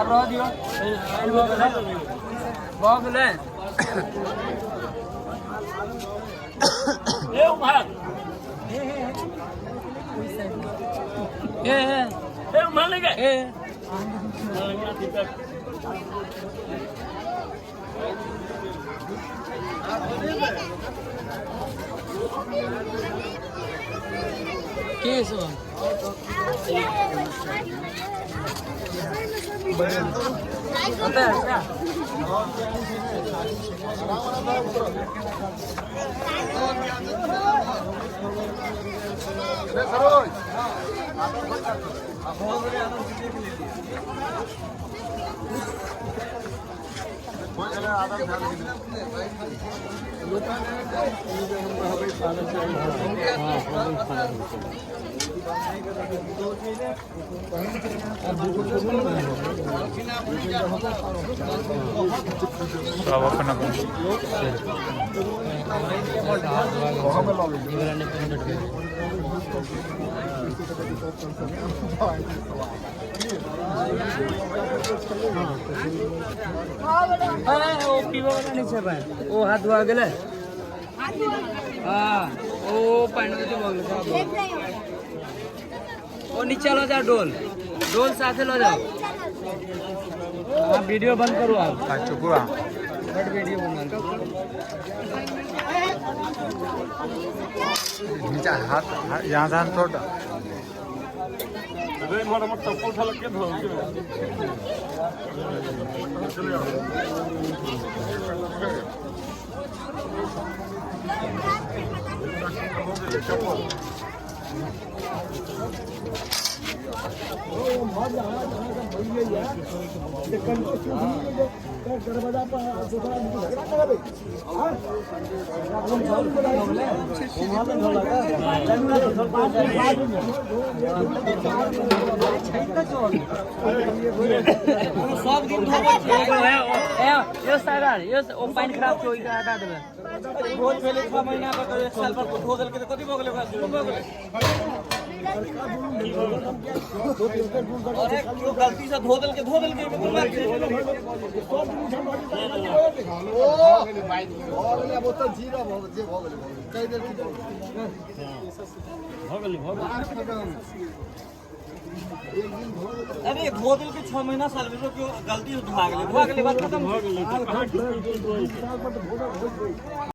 रह दियो बगले ए उमर ए उमर लगे ए केसो होता है क्या ओ हाथ धोआ गेले हाँ ओ पानी के बगल ओ नीचे लो जाओ डोल डोल साथे लो जाओ हाँ वीडियो बंद करो आप चुकुआ बट वीडियो बंद नीचे हाथ यहाँ से हाथ छोड़ सब दिन यो सारा यो ओ पानी खराब छ ओइ हटा देबे रोज पहले 6 महीना पर 1 साल पर धो देल के कथि भ गेलै अरे क्यों गलती से धो देल के कोन बात छै ओ भाई अब त जीरो भ जे भ गेलै कहि देल की भ गेलै अरे धो दिल के 6 महीना साल में क्यों गलती से धो गेलै बात खत्म भ गेलै